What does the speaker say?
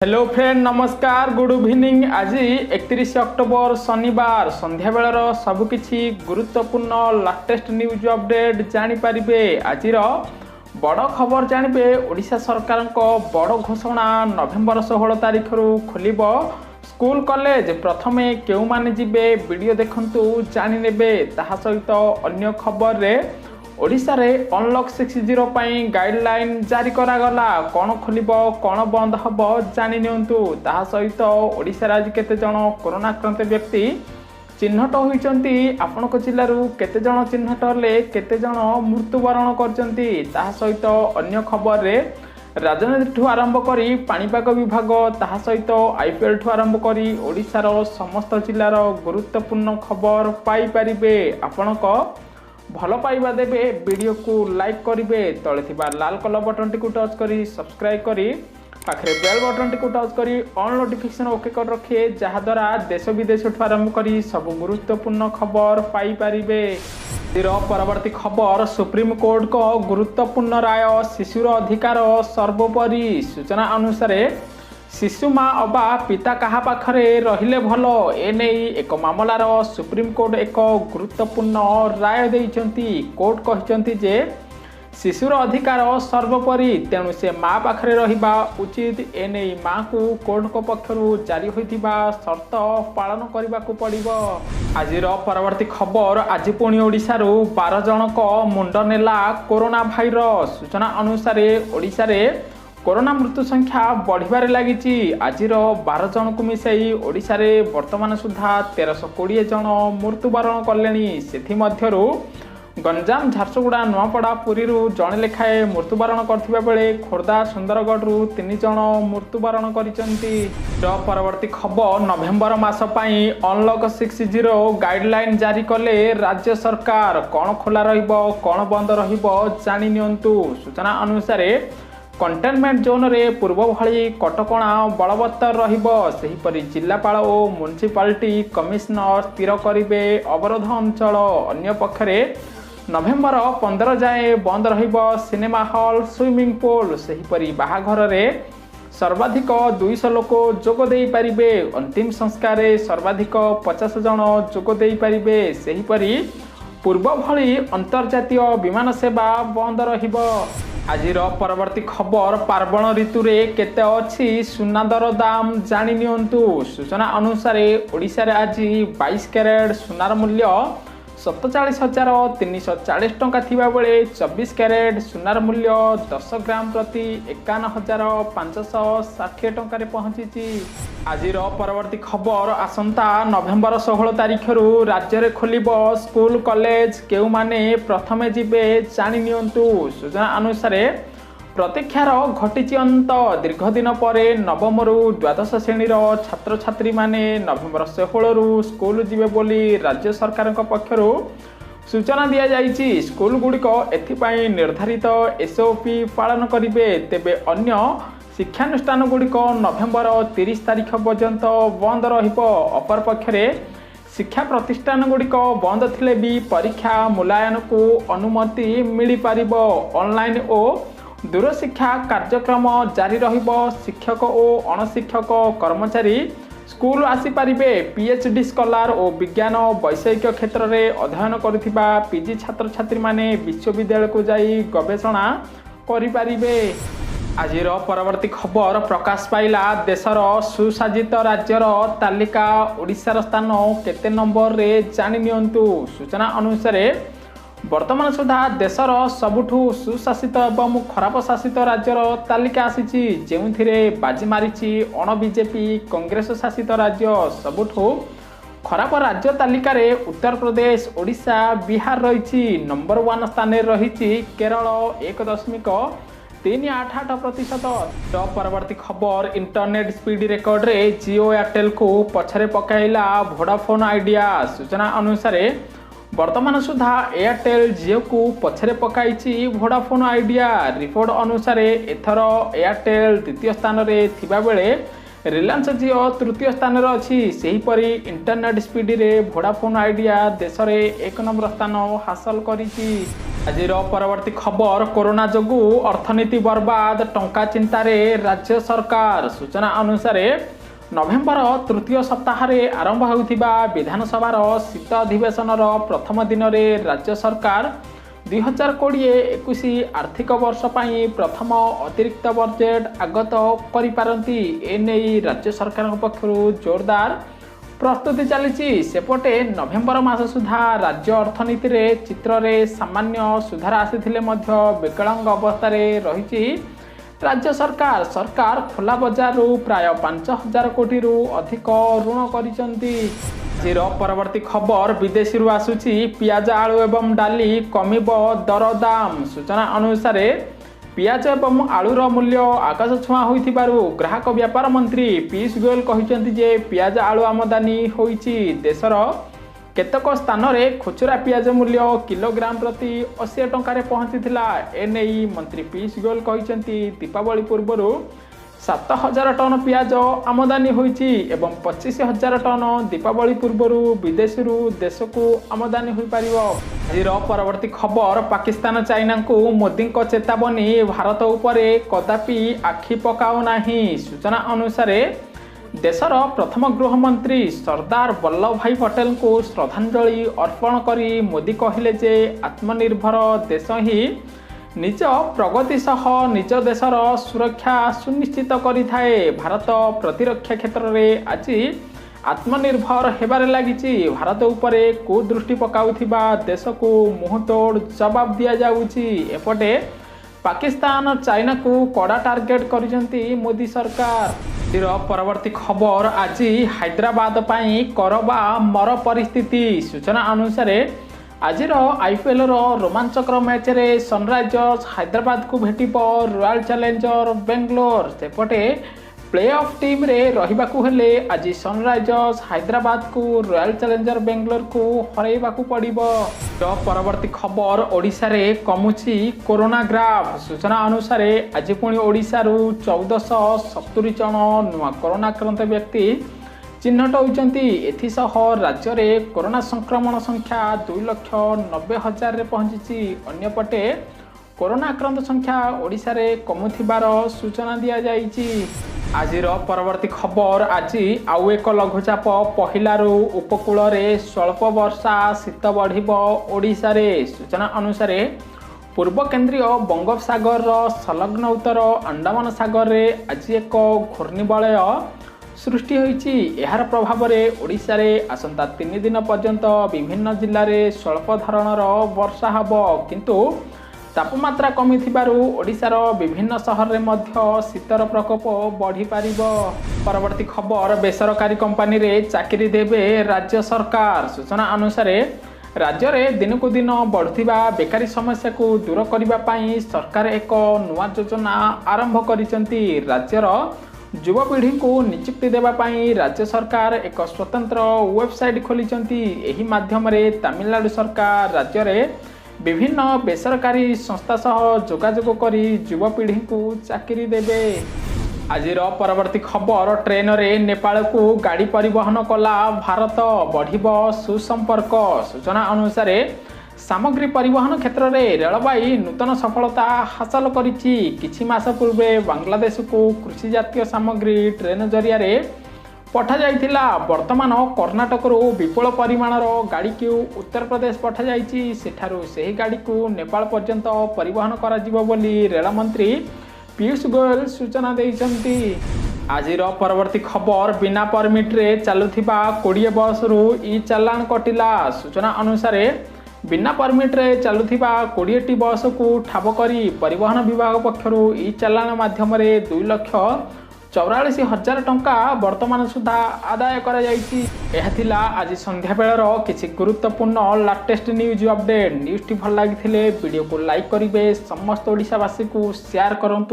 Hello friend नमस्कार good evening. आज 31 October शनिवार संध्या बेलर सबकिछि गुरुत्वपूर्ण लाटेस्ट न्यूज अपडेट जानिपारे। आज बड़ खबर जानवे ओडिशा सरकार बड़ घोषणा नवेम्बर 16 तारिख खोलिब स्कूल कॉलेज। प्रथमे केउ माने जिबे वीडियो देखंतु जानि नेबे। ताहा सहित अन्य खबर रे ओडिशा रे अनलॉक 60 पई गाइडलाइन जारी करागला। कौन खोलिब कौन बंद हब जानि नियंतु। ताहा सहित ओडिशा रे आज केते जण कोरोना आक्रांत व्यक्ति चिन्हट होइचंती, आपनक जिल्लारू केते जण चिन्हट हले, केते जण मृत्युवरण करचंती। ताहा सहित अन्य खबर रे राजनीति ठू आरंभ करी पाणीपाग विभाग, ताहा सहित आईपीएल ठू आरंभ करी ओडिशार समस्त जिल्लार गुरुत्वपूर्ण खबर पाई परिबे। आपनक भल पाइबा देबे, वीडियो को लाइक करिवे, तळे थिबा लाल कलर बटन टी को टच करी सब्सक्राइब करी पाखरे बेल बटन टी को टच करी ऑन नोटिफिकेशन ओके कर रखिए, जहा द्वारा देश विदेश ठू आरंभ करी सब गुरुत्वपूर्ण खबर पाई परिबे। परवर्ती खबर सुप्रीम कोर्ट को गुरुत्वपूर्ण राय, शिशुर अधिकार सर्वोपरि। सूचना अनुसार शिशु माँ अबा पिता कहा पाखरे रहिले भल, एने एक मामलार सुप्रीम कोर्ट एक गुरुत्वपूर्ण राय देइचंती। कोर्ट कहचंती जे शिशुर अधिकार सर्वोपरि, तेणु से माँ पाखरे रहिबा उचित। एने माँ को कोर्ट को पक्षरु जारी होइथिबा शर्त पालन करबा को पड़िबो। आजिर परवर्ती खबर आज पुणी ओडिशारू 12 जनक मुंड नेला कोरोना भाइरस। सूचना अनुसार ओडिशा रे कोरोना मृत्यु संख्या बढ़िबारे लागिची। आजिर 12 जन को मिसाई ओडिशा रे वर्तमान सुधा 1320 जन मृत्युवरण कलेनी। सेथि मध्यरु गंजाम, झारसुगुड़ा, नुआपड़ा, पुरीरू जणे लेखाए मृत्युवरण करथिबा बेले खोर्धा, सुंदरगढ़ 3 जन मृत्युवरण करिसंती। परवर्ती खबर नवेम्बर मास पई अनलॉक 60 गाइडलाइन जारी कले राज्य सरकार। कौन खोला रहिबो कौन बंद रहिबो जानि नियंतु। सूचना अनुसार कंटेनमेंट जोन रे पूर्व भली कटकणा बलवत्तर रहिबो। सेहिपरि जिल्लापाल और म्युनिसिपालिटी कमिशनर स्थिर करिवे अवरोध अंचल। अन्य पक्षरे नवेम्बर 15 जाए बंद रहिबो सिनेमा हॉल, स्विमिंग पूल। सेहिपरि बाहाघर रे सर्वाधिक 200 लोक जोग देई परिबे। अंतिम संस्कार सर्वाधिक 50 जन जोग देई परिबे। सेहिपरि पूर्व भली अंतर्जातीय विमान सेवा बंद रहिबो। आजिर परवर्ती खबर पार्वण ऋतु रे केते अछि सुना दर दाम जानि नियंतु। सूचना अनुसार ओडिशा रे आज 22 कैरेट सुनार मूल्य 47,340 टंका थिबा बेले 24 कैरेट सुनार मूल्य 10 ग्राम प्रति 51,560 टंका रे पहुंची। आजिर परवर्ती खबर आसंता नवेम्बर 16 तारिख राज्य रे खोलिबो स्कूल कॉलेज। केउ माने प्रथमे जिबे जानि नियंतु। सूचना अनुसार प्रतीक्षार घटिची अंत। दीर्घ दिन पर नवम रु द्वादश श्रेणीर छात्र छात्री माने नवेम्बर 16 रु स्कूल जिबे बोली राज्य सरकार पक्षर सूचना दिया जाइछि। स्कूल गुड़िक एथिपाई निर्धारित एसओपी पालन करिवे। तेबे अन्य शिक्षानुष्ठान गुड़िक नवेम्बर 30 तारिख पर्यंत बंद रहिबो। अपर पक्षरे शिक्षा प्रतिष्ठान गुड़िक बंद थिले भी परीक्षा मूल्यांकन को अनुमति मिली पारिबो। ऑनलाइन और दूर शिक्षा कार्यक्रम जारी रहिबो। शिक्षक और अणशिक्षक कर्मचारी स्कूल आसी पारिबे। पीएचडी स्कॉलर और विज्ञान वैषयिक क्षेत्र में अध्ययन करुथिबा पीजी छात्र छात्री माने विश्वविद्यालय को जाई गवेषणा करि पारिबे। आजिर परवर्ती खबर प्रकाश पाइला देशर सुशासित राज्यर तालिका। ओडिशार स्थान केते नंबर रे जानि नियंतु। सूचना अनुसार वर्तमान सुधा देशर सबुठू सुशासित एवं खराब शासित राज्यर तालिका आसीची, जेउथिरे बाजी मारिची अण बीजेपी कांग्रेस शासित राज्य। सबुठू खराब राज्य तालिका रे उत्तर प्रदेश, ओडिशा, बिहार रहिची। नंबर 1 स्थान रे रहिची केरल 1.388%। परवर्ती खबर इंटरनेट स्पीड रिकॉर्ड रे जियो एयरटेल को पछरे पकाइला वोडाफोन आइडिया। सूचना अनुसार वर्तमान सुधा एयरटेल जियो को पछरे पकाइछि वोडाफोन आइडिया। रिपोर्ट अनुसार एथर एयरटेल द्वितीय स्थान रे थिबा बेले रिलायंस जियो तृतीय स्थान में अच्छी सेहीपरि इंटरनेट स्पीड रे वोडाफोन आइडिया देश में 1 नंबर स्थान हासिल करिछि। आजिर परवर्ती खबर कोरोना जोगु अर्थनीति बर्बाद टंका चिंतार राज्य सरकार। सूचना अनुसार नवेम्बर तृतीय सप्ताह आरंभ होता विधानसभा शीत अधिवेशन प्रथम दिन में राज्य सरकार 2020-21 आर्थिक वर्ष पर प्रथम अतिरिक्त बजेट आगत करिपारंती। एने राज्य सरकार पक्षर जोरदार प्रस्तुति चली। सेपटे नवेम्बर मास सुधा राज्य अर्थनीति रे चित्र रे सामान्य सुधार आसिथिले मध्य विकलांग अवस्था रही राज्य सरकार खोला बजार प्राय 5,000 कोटी अधिक ऋण करिसंती। आजिर परवर्ती खबर विदेशी आसुची पियाज आलू एवं डाली कमिब दर दाम। सूचना अनुसार पियाज एवं आलूर मूल्य आकाश छुआ होइथिबारु ग्राहक व्यापार मंत्री पीयूष गोयल कहिसंती जे पियाज आलू आमदानी होइछि। देशर केतक स्थान में खुचरा पियाज मूल्य किलोग्राम प्रति 80 टंकार पहुंचीथिला। एने मंत्री पीयूष गोयल कहिसंती दीपावली पूर्व 7,000 टन पियाज आमदानी होइछि एवं 25,000 टन दीपावली पूर्व विदेश देश को आमदानी हो पारिबो। आजिर परवर्ती खबर पाकिस्तान चाइना को मोदी चेतावनी भारत उपरे कदापि आखि पकाओ नाही। सूचना अनुसार देशर प्रथम गृहमंत्री सरदार वल्लभ भाई पटेल को श्रद्धांजलि अर्पण करी मोदी कहले जे आत्मनिर्भर देश ही निज प्रगति सह निज देशर सुरक्षा सुनिश्चित करिथाए। भारत प्रतिरक्षा क्षेत्र में आज आत्मनिर्भर हेबारे लागिछि। भारत उपरे कुदृष्टि पकाउथिबा देश को मुहतोड़ जवाब दिया जाउछि। एपटे पाकिस्तान चाइना को कड़ा टार्गेट करिसंती मोदी सरकार। परवर्ती खबर आज हैदराबाद पाई करबा मर परिस्थिति। सूचना अनुसार आजिर आईपीएल रोमांचकर मैच रे सनराइजर्स हैदराबाद को भेटिबो रॉयल चैलेंजर बेंगलोर। सेपटे प्ले ऑफ टीम रे रहिबाकू हेले आज सनराइजर्स हैदराबाद को रॉयल चैलेंजर बेंगलोर को हरैबाकू पड़िबो। परवर्ती खबर ओडिशा रे कमुची कोरोना ग्राफ। सूचना अनुसार आज पुणी ओडिशा रु 1470 जन नुआ कोरोना आक्रांत व्यक्ति चिन्हट होती। एथिसह राज्य में कोरोना संक्रमण संख्या 2,90,000 रे पहुंची। अन्यपटे कोरोना आक्रांत संख्या ओडिशा रे कमुथिबार सूचना दिया जाइछि। आजिर परवर्ती खबर आज आउ एक लघुचाप पहिलारू उपकूल रे स्वल्प वर्षा शीत बढ़िबो ओडिशा रे। सूचना अनुसार पूर्व केंद्रीय बंगोपसागर संलग्न उत्तर अंडमान सागर रे आज एक घूर्णिबलय सृष्टि होइछि। एहार प्रभाव रे ओडिशा रे आसंता 3 दिन पर्यंत विभिन्न जिल्ला रे स्वल्प धरणर वर्षा हबो, किंतु तापमात्रा कमी थिबारु ओडिशार विभिन्न शहर रे मध्य शीतर प्रकोप बढ़ी पारिबो। परवर्ती खबर बेसरकारी कंपनी रे चाकरी देबे राज्य सरकार। सूचना अनुसार राज्य में दिन को दिन बढ़ुवा बेकारी समस्या को दूर करने सरकार एक नुआ योजना आरंभ करिसेंती। राज्यर युवपीढ़ी को नियुक्ति देवाई राज्य सरकार एक स्वतंत्र वेबसाइट खोलिचंती। एही माध्यम रे तमिलनाडु सरकार राज्य में विभिन्न बेसरकारी संस्था सह जोगाजोग करी युवपीढ़ी को चाकरी देबे। आजिर परवर्ती खबर ट्रेन रे नेपाल को गाड़ी परिवहन कला भारत बढ़िबो सुसंपर्क। सूचना अनुसार सामग्री परिवहन क्षेत्र में रेलवाई नूतन सफलता हासिल करिछि। किछि मास पूर्वे बांग्लादेश को कृषि जातीय सामग्री ट्रेन जरिया रे पठा जाइथिला। वर्तमान कर्णाटक विपुल परिमाणर गाड़ी को उत्तर प्रदेश पठा जाइछि। सेठारु सेही गाड़ी को नेपाल पर्यंत परिवहन करा जिवो बोली रेल मंत्री पीयूष गोयल सूचना देइछंती। आजिर परवर्ती खबर बिना परमिट रे चलुथिबा 20 बस रु ई चालान कटिला। सूचना अनुसार बिना परमिट रे चलुथिबा 20 टी बस को ठाब करी परिवहन विभाग पक्षरु ई चालान माध्यम रे 2,44,000 टंका वर्तमान सुधा आदाय करा जाइछि। एहा थिला आज संध्या बेलर किछि गुरुत्वपूर्ण लेटेस्ट न्यूज अपडेट। न्यूज टी भल लागिथिले वीडियो को लाइक करिवे, समस्त ओडिशावासी को शेयर करंतु।